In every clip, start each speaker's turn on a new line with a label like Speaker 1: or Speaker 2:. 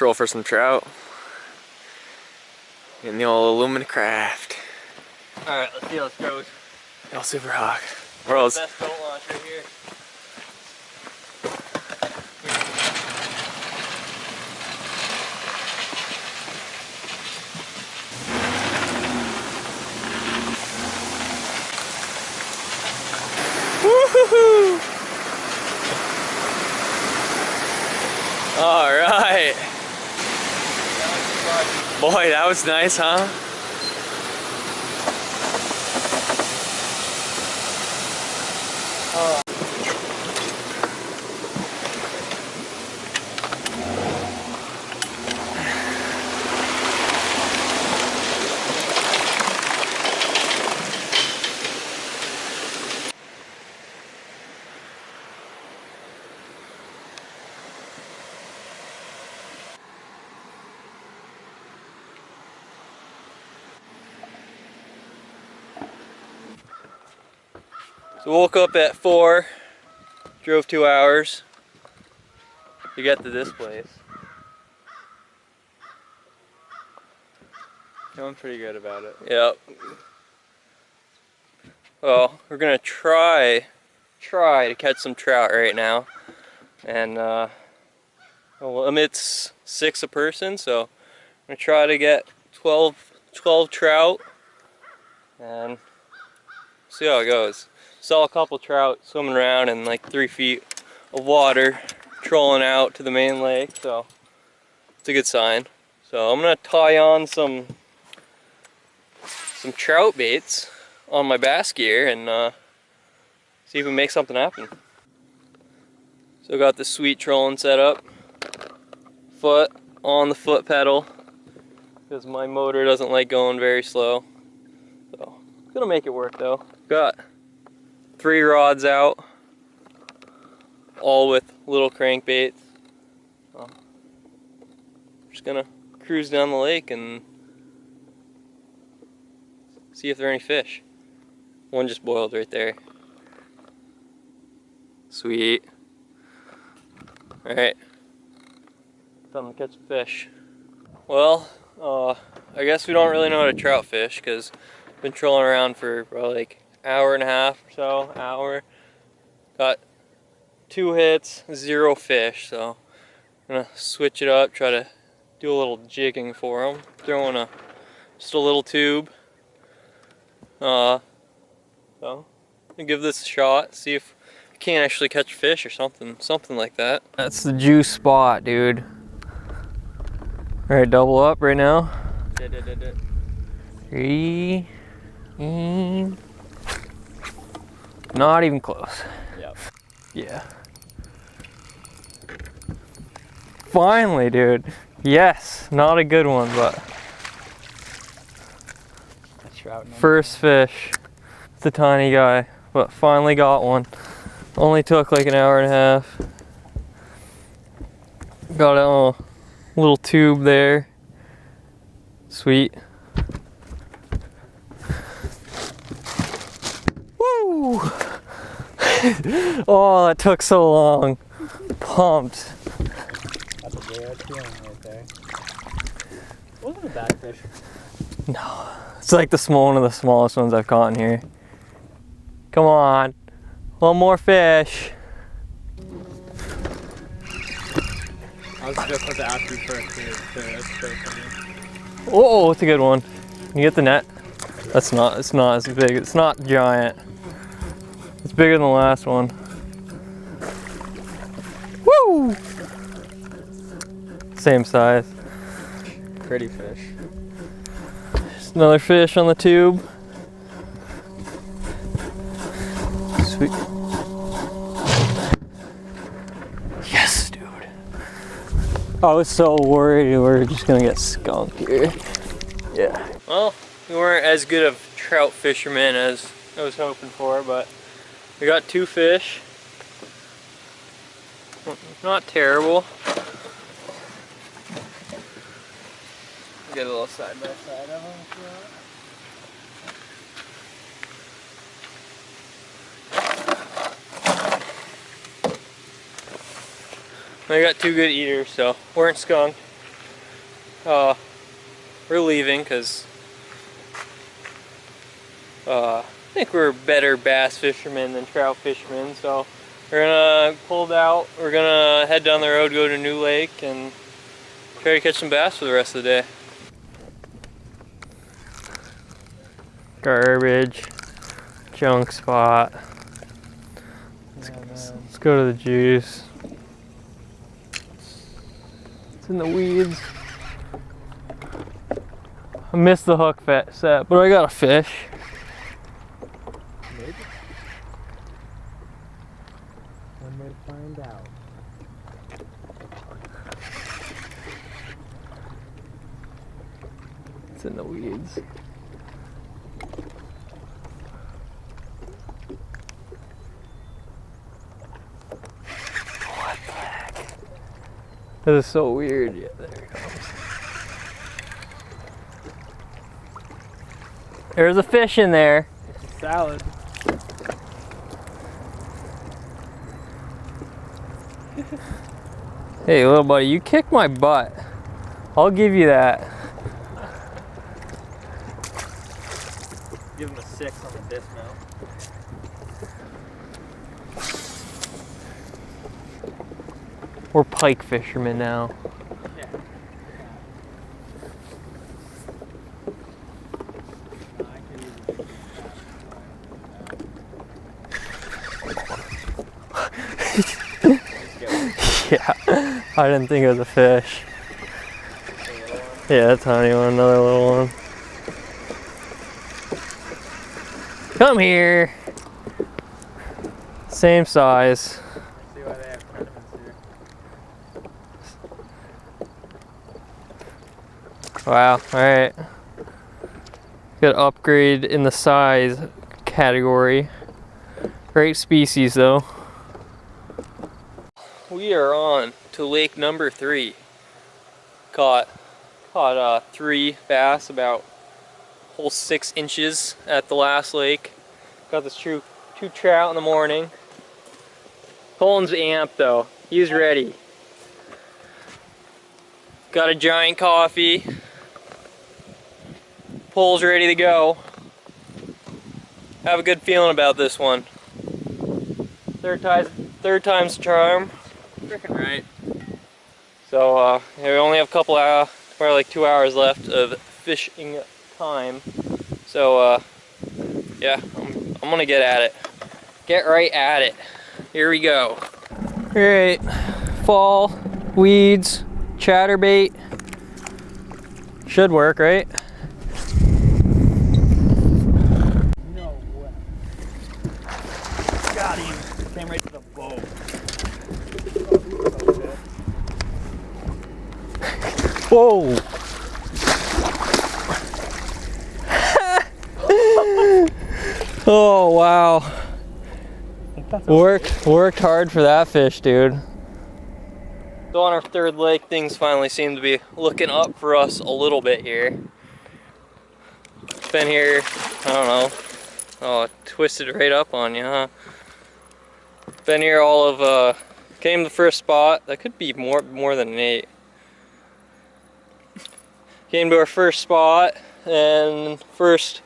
Speaker 1: troll for some trout in the old aluminum craft.
Speaker 2: Alright, let's see how this goes.
Speaker 1: El Super Hawk. World's
Speaker 2: best boat launch right here.
Speaker 1: Woo-hoo-hoo! All right. Boy, that was nice, huh? So woke up at 4, drove 2 hours to get to this place.
Speaker 2: Feeling pretty good about it.
Speaker 1: Yep. Well, we're gonna try to catch some trout right now, and the limit's 6 a person, so I'm gonna try to get 12 trout and see how it goes. Saw a couple trout swimming around in like 3 feet of water, trolling out to the main lake, so it's a good sign. So I'm gonna tie on some trout baits on my bass gear and see if we make something happen. So got the sweet trolling set up, foot on the foot pedal because my motor doesn't like going very slow. So it's gonna make it work though. Got 3 rods out, all with little crankbaits. So just gonna cruise down the lake and see if there are any fish. One just boiled right there. Sweet. Alright, time to catch a fish. Well, I guess we don't really know how to trout fish because I've been trolling around for probably like hour and a half or so, hour. Got 2 hits, 0 fish, so I'm gonna switch it up, try to do a little jigging for them. Throwing just a little tube. So I'm gonna give this a shot, see if I can actually catch fish or something like that. That's the juice spot, dude. Alright, double up right now. 3. Not even close.
Speaker 2: Yep.
Speaker 1: Yeah. Finally, dude. Yes, not a good one, but first fish. It's a tiny guy, but finally got one. Only took like an hour and a half. Got a little tube there. Sweet. Woo! Oh, that took so long. Pumped.
Speaker 2: That's a good feeling right there. Wasn't a bad fish.
Speaker 1: No, it's like one of the smallest ones I've caught in here. Come on, one more fish.
Speaker 2: I was just about to ask you first to show something.
Speaker 1: Oh, it's a good one. Can you get the net? It's not as big. It's not giant. It's bigger than the last one. Woo! Same size.
Speaker 2: Pretty fish.
Speaker 1: Just another fish on the tube. Sweet. Yes, dude. I was so worried we were just gonna get skunked here. Yeah. Well, we weren't as good of trout fishermen as I was hoping for, but we got 2 fish. Not terrible. Get a little side by side of them if you want. I got 2 good eaters, so weren't skunked. we're leaving because I think we're better bass fishermen than trout fishermen, so we're gonna pull out. We're gonna head down the road, go to New Lake, and try to catch some bass for the rest of the day. Garbage, junk spot. Let's go to the juice. It's in the weeds. I missed the hook set, but I got a fish.
Speaker 2: Maybe. One may find out.
Speaker 1: It's in the weeds. What the heck? This is so weird. Yeah, there it comes. There's a fish in there.
Speaker 2: Salad.
Speaker 1: Hey, little buddy, you kicked my butt. I'll give you that.
Speaker 2: Give him a 6 on the dismount.
Speaker 1: We're pike fishermen now.
Speaker 2: Yeah.
Speaker 1: Yeah, I didn't think it was a fish. Yeah, a tiny one, another little one. Come here. Same size.
Speaker 2: See why they have tournaments here.
Speaker 1: Wow, alright. Got upgrade in the size category. Great species though. We are on to lake number 3. Caught 3 bass, about whole 6 inches at the last lake. Got this two trout in the morning. Colin's amped though. He's ready. Got a giant coffee. Pole's ready to go. Have a good feeling about this one. Third time's the charm. Freaking right. So yeah, we only have a couple hours, probably like 2 hours left of fishing time. So yeah, I'm gonna get at it. Get right at it. Here we go. Alright, fall, weeds, chatterbait. Should work, right?
Speaker 2: No way. Got him. Came right to the boat.
Speaker 1: Whoa! Oh wow. Worked hard for that fish, dude. So on our third lake, things finally seem to be looking up for us a little bit here. Been here, I don't know. Oh, it twisted right up on you, huh? Been here all of came to the first spot. That could be more than an 8. Came to our first spot, and first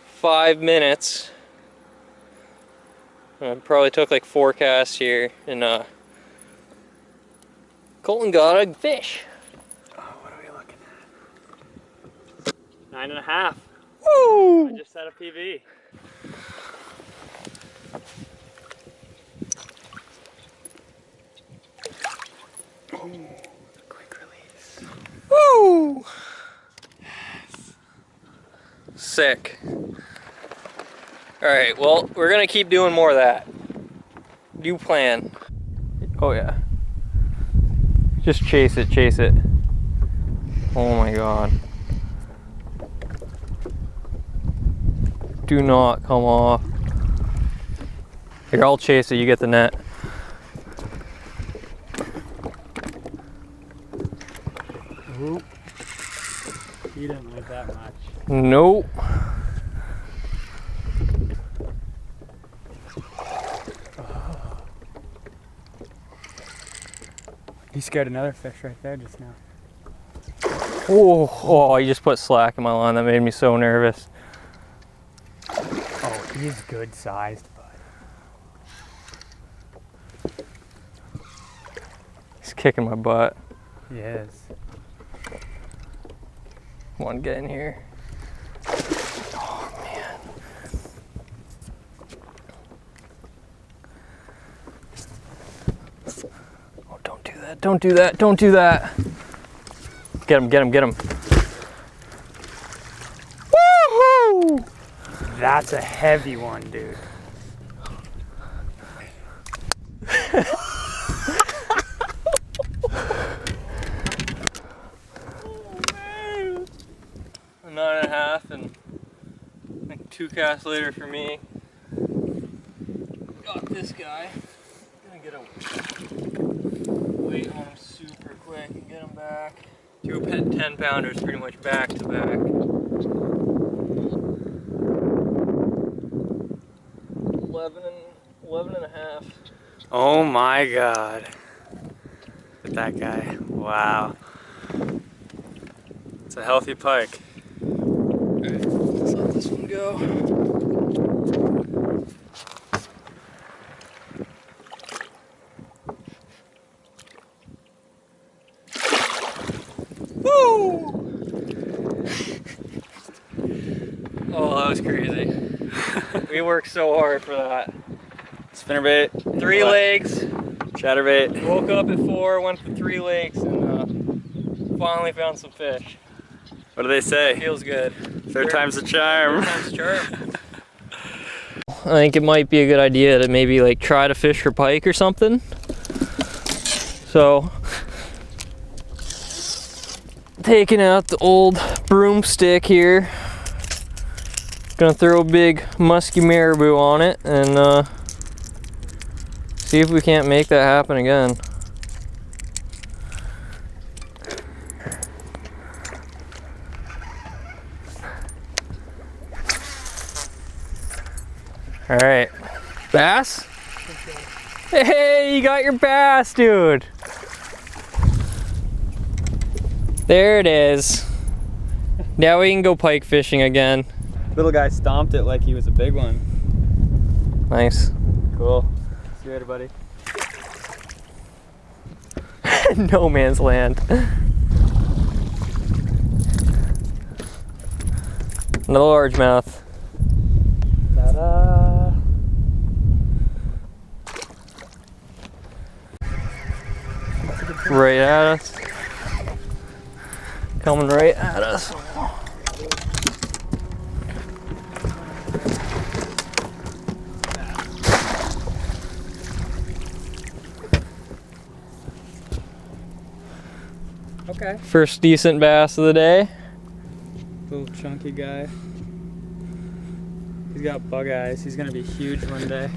Speaker 1: 5 minutes, I probably took like 4 casts here, and Colton got a fish.
Speaker 2: Oh, what are we looking at? 9.5.
Speaker 1: Woo!
Speaker 2: I just set a PB. Oh, quick release.
Speaker 1: Woo! Yes. Sick. Alright, well, we're gonna keep doing more of that. New plan. Oh yeah. Just chase it, chase it. Oh my god. Do not come off. Here, I'll chase it, you get the net.
Speaker 2: Ooh. You didn't lose that much.
Speaker 1: Nope.
Speaker 2: You scared another fish right there just now.
Speaker 1: Oh, he just put slack in my line. That made me so nervous.
Speaker 2: Oh, he's good sized, bud.
Speaker 1: He's kicking my butt.
Speaker 2: He is.
Speaker 1: Come on, get in here. Oh, man. Oh, don't do that. Don't do that. Don't do that. Get him, get him, get him. Woohoo!
Speaker 2: That's a heavy one, dude.
Speaker 1: A 9.5 and I think 2 casts later for me. Got this guy. Gonna get a weight on him super quick and get him back. 2 10 pounders pretty much back to back. 11 and a half.
Speaker 2: Oh my god. Look at that guy. Wow. It's a healthy pike.
Speaker 1: Alright, let's let this one go. Woo! Oh, that was crazy. We worked so hard for that.
Speaker 2: Spinnerbait.
Speaker 1: 3 legs.
Speaker 2: Chatterbait.
Speaker 1: Woke up at 4, went for 3 legs, and finally found some fish.
Speaker 2: What do they say?
Speaker 1: Feels good.
Speaker 2: Third time's the charm.
Speaker 1: Third time's the charm. I think it might be a good idea to maybe like try to fish for pike or something. So, taking out the old broomstick here. Gonna throw a big musky marabou on it and see if we can't make that happen again. All right, bass? Hey, you got your bass, dude. There it is. Now we can go pike fishing again.
Speaker 2: Little guy stomped it like he was a big one.
Speaker 1: Nice.
Speaker 2: Cool. See you later, buddy.
Speaker 1: No man's land. Another largemouth.
Speaker 2: Ta-da!
Speaker 1: Right at us. Coming right at us.
Speaker 2: Okay.
Speaker 1: First decent bass of the day.
Speaker 2: Little chunky guy. He's got bug eyes. He's gonna be huge one day.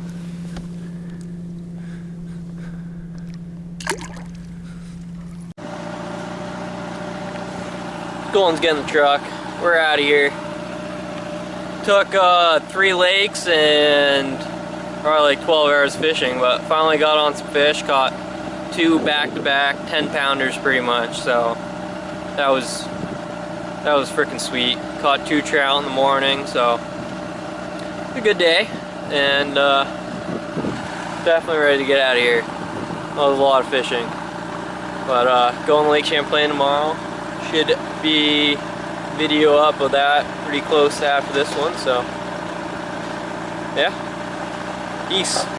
Speaker 1: Golin's getting the truck. We're out of here. Took 3 lakes and probably like 12 hours fishing, but finally got on some fish. Caught 2 back-to-back 10 pounders pretty much. So that was freaking sweet. Caught 2 trout in the morning, so a good day, and definitely ready to get out of here. That was a lot of fishing, but going to Lake Champlain tomorrow. Should be video up of that pretty close after this one, so yeah, peace.